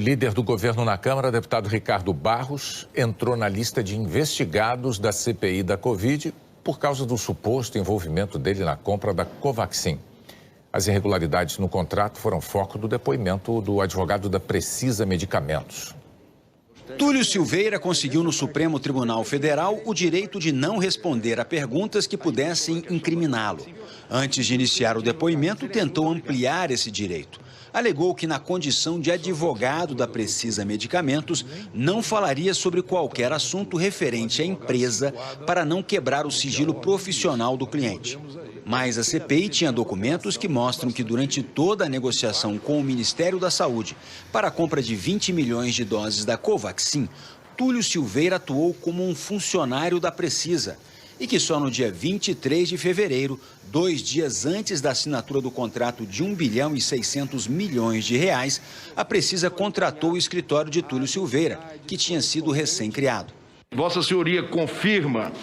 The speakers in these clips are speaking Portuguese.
líder do governo na Câmara, deputado Ricardo Barros, entrou na lista de investigados da CPI da Covid por causa do suposto envolvimento dele na compra da Covaxin. As irregularidades no contrato foram foco do depoimento do advogado da Precisa Medicamentos. Túlio Silveira conseguiu no Supremo Tribunal Federal o direito de não responder a perguntas que pudessem incriminá-lo. Antes de iniciar o depoimento, tentou ampliar esse direito. Alegou que, na condição de advogado da Precisa Medicamentos, não falaria sobre qualquer assunto referente à empresa para não quebrar o sigilo profissional do cliente. Mas a CPI tinha documentos que mostram que durante toda a negociação com o Ministério da Saúde para a compra de 20 milhões de doses da Covaxin, Túlio Silveira atuou como um funcionário da Precisa e que só no dia 23 de fevereiro, 2 dias antes da assinatura do contrato de 1 bilhão e 600 milhões de reais, a Precisa contratou o escritório de Túlio Silveira, que tinha sido recém-criado. Vossa Senhoria confirma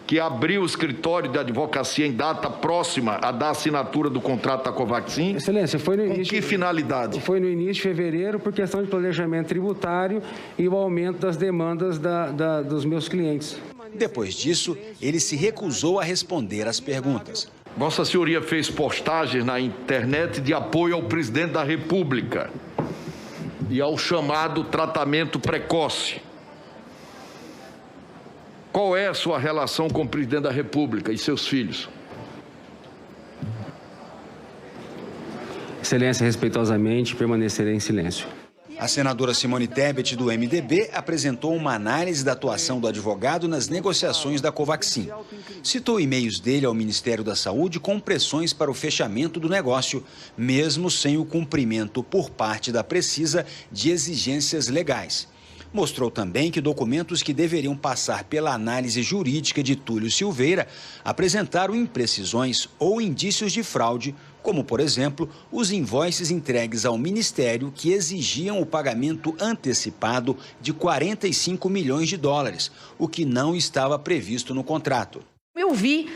que abriu o escritório de advocacia em data próxima à da assinatura do contrato da Covaxin? Excelência, foi no início... Com que finalidade? Foi no início de fevereiro por questão de planejamento tributário e o aumento das demandas dos meus clientes. Depois disso, ele se recusou a responder às perguntas. Vossa Senhoria fez postagens na internet de apoio ao presidente da República e ao chamado tratamento precoce. Qual é a sua relação com o presidente da República e seus filhos? Excelência, respeitosamente, permanecerei em silêncio. A senadora Simone Tebet, do MDB, apresentou uma análise da atuação do advogado nas negociações da Covaxin. Citou e-mails dele ao Ministério da Saúde com pressões para o fechamento do negócio, mesmo sem o cumprimento por parte da Precisa de exigências legais. Mostrou também que documentos que deveriam passar pela análise jurídica de Túlio Silveira apresentaram imprecisões ou indícios de fraude, como, por exemplo, os invoices entregues ao Ministério que exigiam o pagamento antecipado de 45 milhões de dólares, o que não estava previsto no contrato. Eu vi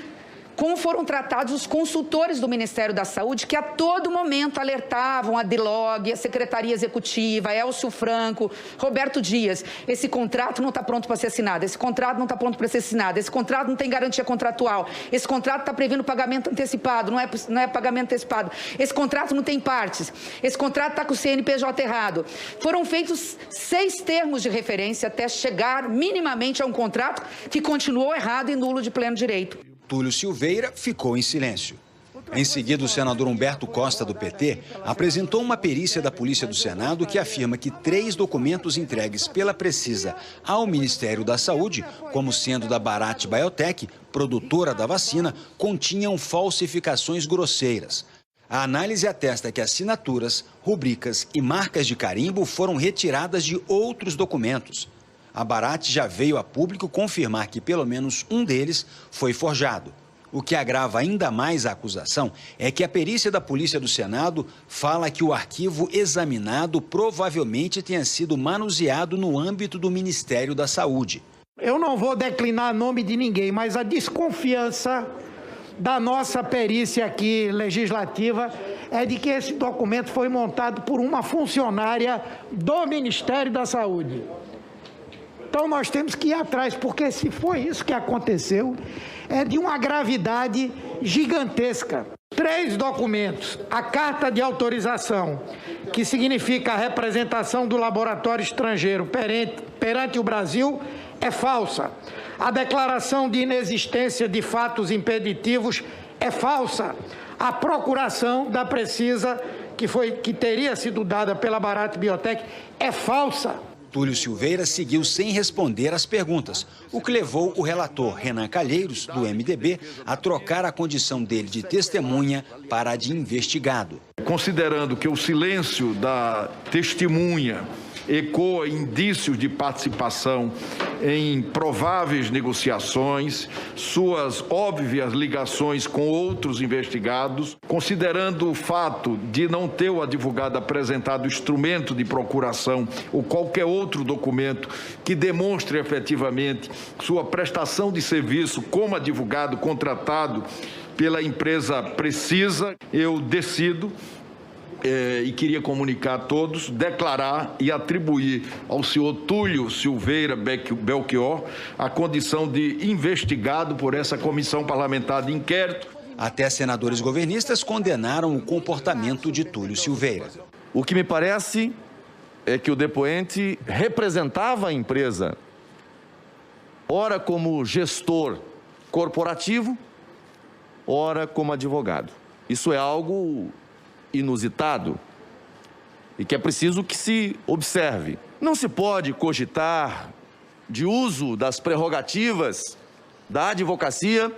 como foram tratados os consultores do Ministério da Saúde, que a todo momento alertavam a DILOG, a Secretaria Executiva, Elcio Franco, Roberto Dias. Esse contrato não está pronto para ser assinado, esse contrato não está pronto para ser assinado, esse contrato não tem garantia contratual, esse contrato está prevendo pagamento antecipado, não é pagamento antecipado, esse contrato não tem partes, esse contrato está com o CNPJ errado. Foram feitos 6 termos de referência até chegar minimamente a um contrato que continuou errado e nulo de pleno direito. Túlio Silveira ficou em silêncio. Em seguida, o senador Humberto Costa, do PT, apresentou uma perícia da Polícia do Senado que afirma que 3 documentos entregues pela Precisa ao Ministério da Saúde, como sendo da Bharat Biotech, produtora da vacina, continham falsificações grosseiras. A análise atesta que assinaturas, rubricas e marcas de carimbo foram retiradas de outros documentos. A Bharat já veio a público confirmar que pelo menos um deles foi forjado. O que agrava ainda mais a acusação é que a perícia da Polícia do Senado fala que o arquivo examinado provavelmente tenha sido manuseado no âmbito do Ministério da Saúde. Eu não vou declinar nome de ninguém, mas a desconfiança da nossa perícia aqui legislativa é de que esse documento foi montado por uma funcionária do Ministério da Saúde. Então nós temos que ir atrás, porque se foi isso que aconteceu, é de uma gravidade gigantesca. 3 documentos, a carta de autorização, que significa a representação do laboratório estrangeiro perante o Brasil, é falsa. A declaração de inexistência de fatos impeditivos é falsa. A procuração da Precisa, que teria sido dada pela Bharat Biotech, é falsa. Túlio Silveira seguiu sem responder às perguntas, o que levou o relator Renan Calheiros, do MDB, a trocar a condição dele de testemunha para a de investigado. Considerando que o silêncio da testemunha ecoa indícios de participação em prováveis negociações, suas óbvias ligações com outros investigados, considerando o fato de não ter o advogado apresentado instrumento de procuração ou qualquer outro documento que demonstre efetivamente sua prestação de serviço como advogado contratado pela empresa Precisa, eu decido e queria comunicar a todos, declarar e atribuir ao senhor Túlio Silveira Belchior a condição de investigado por essa comissão parlamentar de inquérito. Até senadores governistas condenaram o comportamento de Túlio Silveira. O que me parece é que o depoente representava a empresa, ora como gestor corporativo, ora como advogado. Isso é algo inusitado e que é preciso que se observe. Não se pode cogitar de uso das prerrogativas da advocacia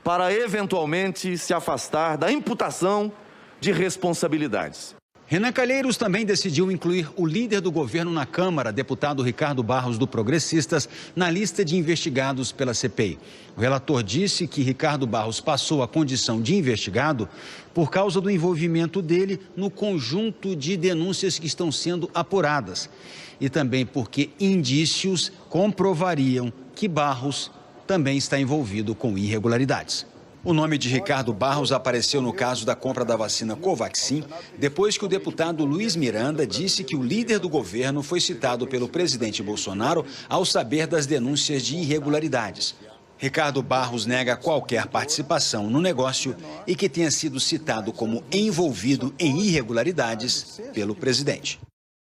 para eventualmente se afastar da imputação de responsabilidades. Renan Calheiros também decidiu incluir o líder do governo na Câmara, deputado Ricardo Barros, do Progressistas, na lista de investigados pela CPI. O relator disse que Ricardo Barros passou a condição de investigado por causa do envolvimento dele no conjunto de denúncias que estão sendo apuradas e também porque indícios comprovariam que Barros também está envolvido com irregularidades. O nome de Ricardo Barros apareceu no caso da compra da vacina Covaxin, depois que o deputado Luiz Miranda disse que o líder do governo foi citado pelo presidente Bolsonaro ao saber das denúncias de irregularidades. Ricardo Barros nega qualquer participação no negócio e que tenha sido citado como envolvido em irregularidades pelo presidente.